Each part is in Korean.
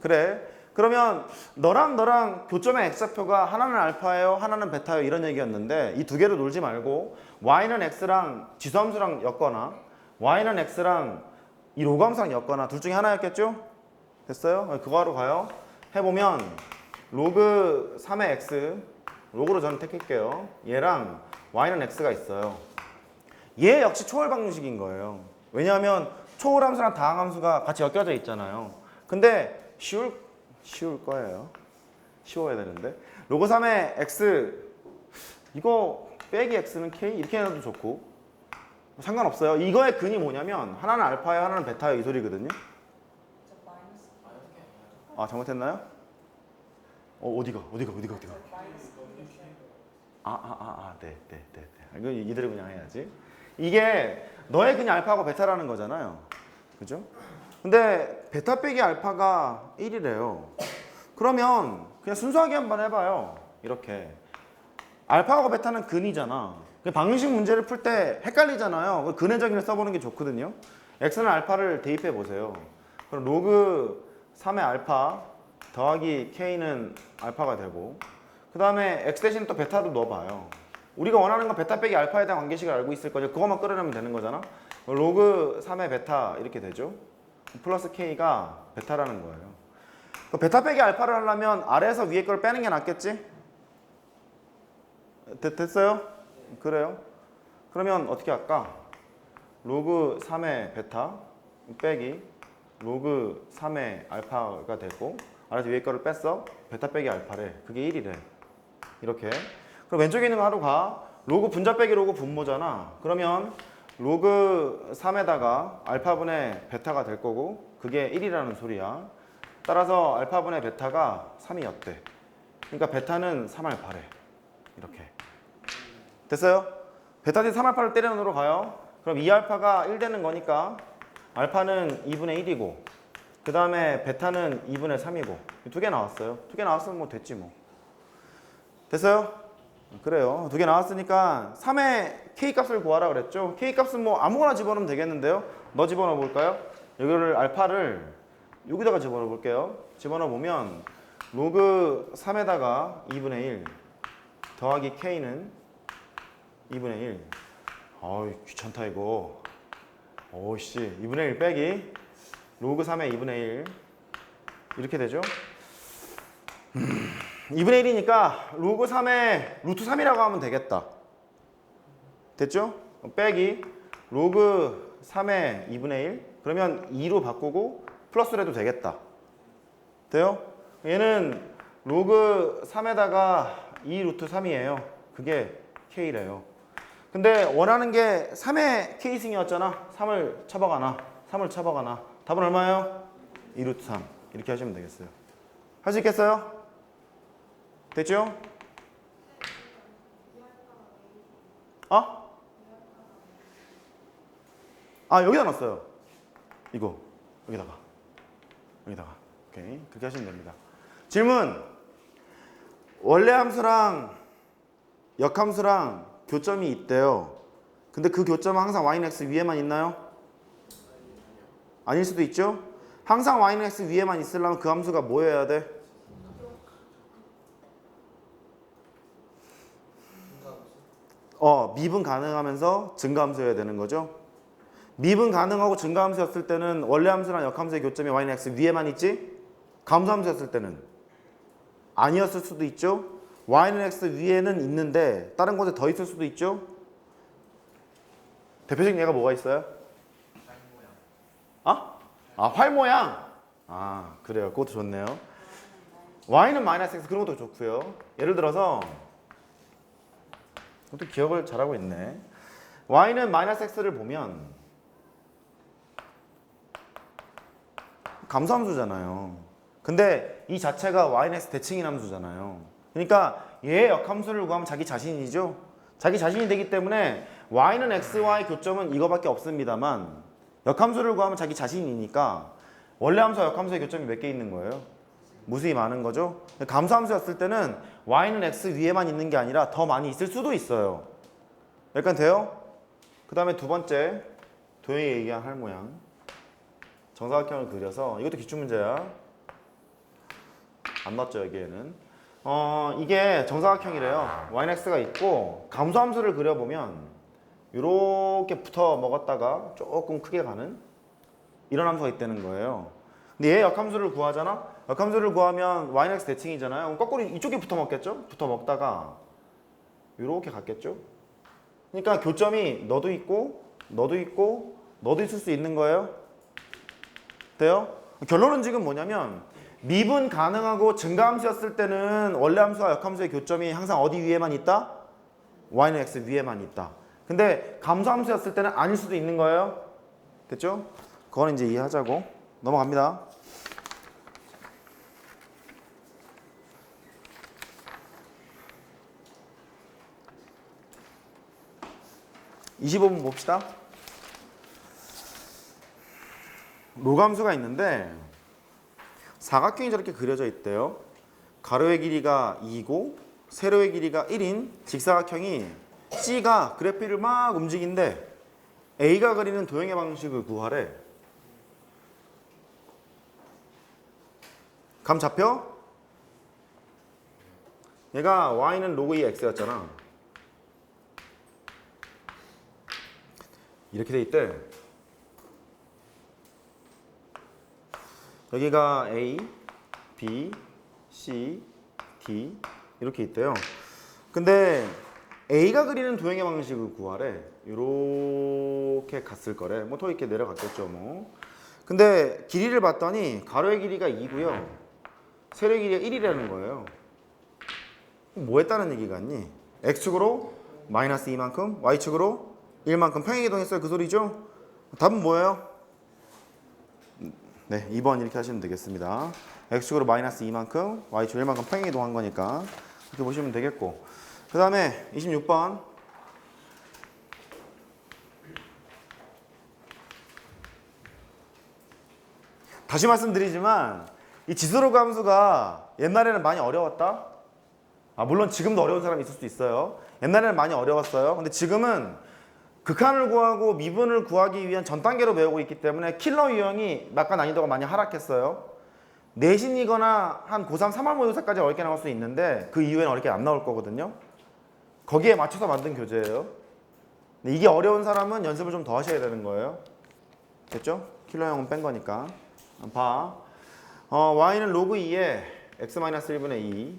그래. 그러면 너랑 교점의 x좌표가 하나는 알파예요, 하나는 베타예요 이런 얘기였는데 이 두 개로 놀지 말고 y는 x랑 지수함수랑 엮거나 y는 x랑 이 로그함수랑 엮거나 둘 중에 하나였겠죠? 됐어요? 그거 하러 가요. 해보면 로그 3의 x 로그로 저는 택할게요. 얘랑 y는 x가 있어요. 얘 역시 초월 방정식인 거예요. 왜냐하면 초월함수랑 다항함수가 같이 엮여져 있잖아요. 근데 쉬울 거예요. 쉬워야 되는데 로그 3의 x 이거 빼기 x는 k 이렇게 해도 좋고 상관없어요. 이거의 근이 뭐냐면 하나는 알파예요, 하나는 베타예요 이 소리거든요. 아 잘못했나요? 어디가? 네. 이거 이대로 그냥 해야지. 이게 너의 근이 알파하고 베타라는 거잖아요. 그죠? 근데 베타 빼기 알파가 1이래요. 그러면 그냥 순수하게 한번 해봐요. 이렇게. 알파하고 베타는 근이잖아. 방정식 문제를 풀 때 헷갈리잖아요. 근의 정의를 써보는 게 좋거든요. x는 알파를 대입해 보세요. 그럼 로그 3의 알파 더하기 k는 알파가 되고 그 다음에 x 대신 또 베타도 넣어봐요. 우리가 원하는 건 베타 빼기 알파에 대한 관계식을 알고 있을 거죠. 그것만 끌어내면 되는 거잖아. 로그 3의 베타 이렇게 되죠. 플러스 k가 베타라는 거예요. 베타 빼기 알파를 하려면 아래에서 위에 걸 빼는 게 낫겠지? 됐어요? 그래요? 그러면 어떻게 할까? 로그 3의 베타 빼기 로그 3의 알파가 되고 아래에서 위에 거를 뺐어. 베타 빼기 알파래. 그게 1이래. 이렇게. 그럼 왼쪽에 있는 거 하러 가. 로그 분자 빼기 로그 분모잖아. 그러면 로그 3에다가 알파분의 베타가 될 거고 그게 1이라는 소리야. 따라서 알파분의 베타가 3이었대. 그러니까 베타는 3알파래. 이렇게. 됐어요? 베타 대 3알파를 때려 넣으러 가요. 그럼 2알파가 1 되는 거니까 알파는 2분의 1이고 그 다음에 베타는 2분의 3이고 두 개 나왔어요. 두 개 나왔으면 뭐 됐지 뭐. 됐어요? 그래요. 두 개 나왔으니까 3의 K값을 구하라 그랬죠. K값은 뭐 아무거나 집어넣으면 되겠는데요. 너 집어넣어 볼까요? 여기를 알파를 여기다가 집어넣어 볼게요. 집어넣어 보면 로그 3에다가 2분의 1 더하기 K는 2분의 1. 아이 귀찮다 이거. 오씨 2분의 1 빼기 로그 3의 2분의 1 이렇게 되죠. 2분의 1이니까 로그 3의 루트 3이라고 하면 되겠다. 됐죠? 빼기 로그 3의 2분의 1 그러면 2로 바꾸고 플러스로 해도 되겠다. 돼요? 얘는 로그 3에다가 2 루트 3이에요. 그게 K래요. 근데 원하는 게 3의 K승이었잖아. 3을 쳐박아놔. 3을 쳐박아놔. 답은 얼마예요? 2 루트 3 이렇게 하시면 되겠어요. 할 수 있겠어요? 됐죠? 여기다 넣었어요. 이거 여기다가 오케이 그렇게 하시면 됩니다. 질문. 원래 함수랑 역함수랑 교점이 있대요. 근데 그 교점은 항상 y는 x 위에만 있나요? 아닐 수도 있죠? 항상 y는 x 위에만 있으려면 그 함수가 뭐여야 돼? 미분 가능하면서 증가함수여야 되는 거죠. 미분 가능하고 증가함수였을 때는 원래 함수랑 역함수의 교점이 y는 x 위에만 있지? 감수함수였을 때는 아니었을 수도 있죠. y는 x 위에는 있는데 다른 곳에 더 있을 수도 있죠. 대표적인 예가 뭐가 있어요? 활 모양. 그래요. 그것도 좋네요. y는 마이너스 x 그런 것도 좋고요. 예를 들어서 또 기억을 잘하고 있네. y는 마이너스 x를 보면 감소함수잖아요. 근데 이 자체가 y는 x 대칭인 함수잖아요. 그러니까 얘의 역함수를 구하면 자기 자신이죠. 자기 자신이 되기 때문에 y는 xy 교점은 이거밖에 없습니다만 역함수를 구하면 자기 자신이니까 원래 함수와 역함수의 교점이 몇 개 있는 거예요? 무수히 많은 거죠. 감소함수였을 때는 y는 x 위에만 있는 게 아니라 더 많이 있을 수도 있어요. 여기까지 돼요? 그 다음에 두 번째 도형이 얘기한 활 모양 정사각형을 그려서 이것도 기출문제야. 안 넣었죠 여기에는. 이게 정사각형이래요. y는 x가 있고 감소함수를 그려보면 이렇게 붙어 먹었다가 조금 크게 가는 이런 함수가 있다는 거예요. 근데 얘 역함수를 구하잖아? 역함수를 구하면 y는 x 대칭이잖아요. 그럼 거꾸로 이쪽에 붙어 먹겠죠? 붙어 먹다가 이렇게 갔겠죠? 그러니까 교점이 너도 있고 너도 있고 너도 있을 수 있는 거예요. 돼요? 결론은 지금 뭐냐면 미분 가능하고 증가함수였을 때는 원래 함수와 역함수의 교점이 항상 어디 위에만 있다? y는 x 위에만 있다. 근데 감소함수였을 때는 아닐 수도 있는 거예요. 됐죠? 그거는 이제 이해하자고. 넘어갑니다. (25번) 봅시다. 로감수가 있는데 사각형이 저렇게 그려져 있대요. 가로의 길이가 2고 세로의 길이가 1인 직사각형이 C가 그래프를 막 움직이는데 A가 그리는 도형의 방식을 구하래. 감 잡혀? 얘가 y는 로그 2 x였잖아. 이렇게 돼 있대. 여기가 A, B, C, D 이렇게 있대요. 근데 A가 그리는 도형의 방식을 구하래. 이렇게 갔을 거래. 뭐 더 이렇게 내려갔겠죠 뭐. 근데 길이를 봤더니 가로의 길이가 2고요. 세로의 길이가 1이라는 거예요. 뭐 했다는 얘기 같니? X축으로 마이너스 2만큼, Y축으로 1만큼 평행이동했어요. 그 소리죠? 답은 뭐예요? 네, 2번 이렇게 하시면 되겠습니다. X축으로 마이너스 2만큼, Y축 1만큼 평행이동한 거니까 이렇게 보시면 되겠고, 그 다음에 26번 다시 말씀드리지만 이 지수로 함수가 옛날에는 많이 어려웠다? 물론 지금도 어려운 사람이 있을 수도 있어요. 옛날에는 많이 어려웠어요. 근데 지금은 극한을 구하고 미분을 구하기 위한 전 단계로 배우고 있기 때문에 킬러 유형이 약간 난이도가 많이 하락했어요. 내신이거나 한 고3 3월 모의고사까지 어렵게 나올 수 있는데 그 이후에는 어렵게 안 나올 거거든요. 거기에 맞춰서 만든 교재예요. 근데 이게 어려운 사람은 연습을 좀 더 하셔야 되는 거예요. 됐죠? 킬러 형은 뺀 거니까. 봐. y는 로그 2에 x-1분의 2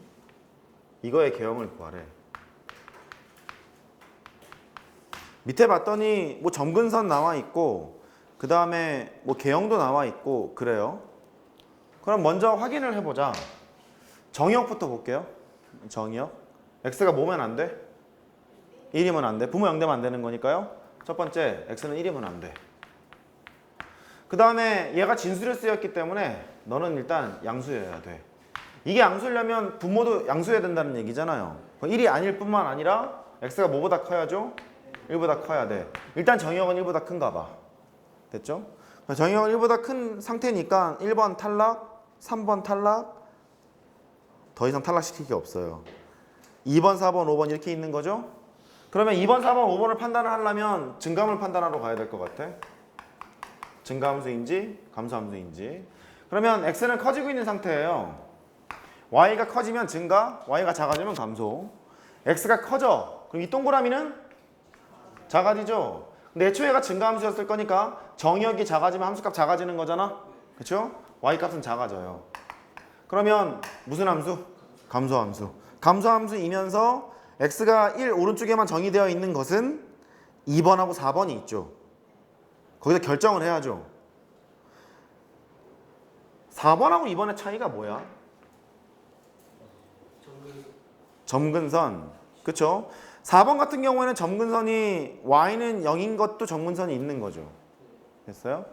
이거의 개형을 구하래. 밑에 봤더니 뭐 점근선 나와 있고 그 다음에 뭐 개형도 나와 있고 그래요. 그럼 먼저 확인을 해보자. 정의역부터 볼게요. 정의역. x가 뭐면 안 돼? 1이면 안 돼. 부모 0되면 안 되는 거니까요. 첫 번째 x는 1이면 안 돼. 그 다음에 얘가 진수를 쓰였기 때문에 너는 일단 양수여야 돼. 이게 양수려면 분모도 양수해야 된다는 얘기잖아요. 1이 아닐 뿐만 아니라 x가 뭐보다 커야죠? 1보다 커야 돼. 일단 정의역은 1보다 큰가 봐. 됐죠? 정의역은 1보다 큰 상태니까 1번 탈락, 3번 탈락, 더 이상 탈락시킬 게 없어요. 2번, 4번, 5번 이렇게 있는 거죠? 그러면 2번, 4번, 5번을 판단을 하려면 증가함을 판단하러 가야 될 것 같아. 증가함수인지 감소함수인지. 그러면 x는 커지고 있는 상태예요. y가 커지면 증가, y가 작아지면 감소. x가 커져. 그럼 이 동그라미는 작아지죠. 근데 애초에 얘가 증가함수였을 거니까 정의역이 작아지면 함수값 작아지는 거잖아. 그렇죠? y값은 작아져요. 그러면 무슨 함수? 감소함수. 감소함수이면서 x가 1 오른쪽에만 정의되어 있는 것은 2번하고 4번이 있죠. 거기서 결정을 해야죠. 4번하고 2번의 차이가 뭐야? 점근선. 그쵸? 4번 같은 경우에는 점근선이 y는 0인 것도 점근선이 있는 거죠. 됐어요?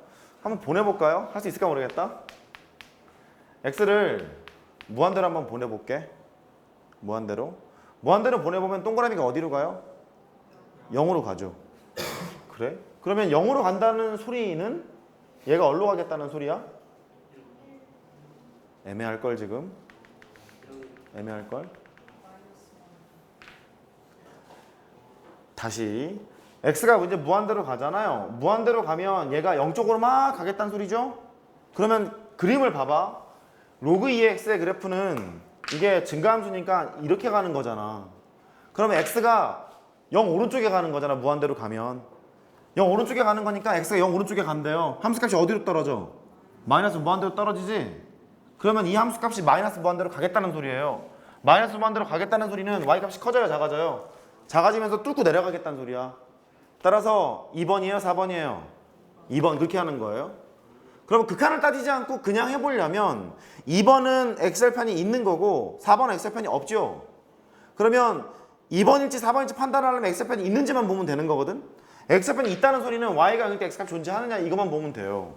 한번 보내볼까요? 할 수 있을까 모르겠다. x를 무한대로 한번 보내볼게. 무한대로. 무한대로 보내보면 동그라미가 어디로 가요? 0으로 가죠. 그래? 그러면 0으로 간다는 소리는 얘가 어디로 가겠다는 소리야? 애매할걸 지금? 애매할걸? 다시 x가 이제 무한대로 가잖아요. 무한대로 가면 얘가 0쪽으로 막 가겠다는 소리죠? 그러면 그림을 봐봐. 로그 2x의 그래프는 이게 증가함수니까 이렇게 가는 거잖아. 그러면 x가 0 오른쪽에 가는 거잖아. 무한대로 가면 0 오른쪽에 가는 거니까 x가 0 오른쪽에 간대요. 함수값이 어디로 떨어져? 마이너스 무한대로 떨어지지? 그러면 이 함수값이 마이너스 무한대로 가겠다는 소리예요. 마이너스 무한대로 가겠다는 소리는 y값이 커져요, 작아져요? 작아지면서 뚫고 내려가겠다는 소리야. 따라서 2번이에요, 4번이에요? 2번 그렇게 하는 거예요. 그럼 극한을 따지지 않고 그냥 해보려면 2번은 x절편이 있는 거고 4번은 x절편이 없죠. 그러면 2번일지 4번일지 판단하려면 x절편이 있는지만 보면 되는 거거든. x절편이 있다는 소리는 y가 0일 때 x값이 존재하느냐 이것만 보면 돼요.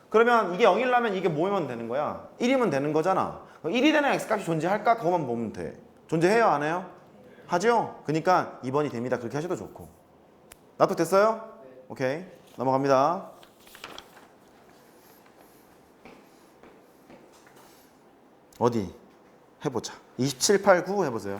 그러면 이게 0이라면 이게 뭐면 되는 거야? 1이면 되는 거잖아. 1이 되는 x값이 존재할까? 그것만 보면 돼. 존재해요, 안 해요? 하죠? 그러니까 2번이 됩니다. 그렇게 하셔도 좋고. 납득됐어요? 오케이. 넘어갑니다. 어디? 해보자. 27, 8, 9 해보세요.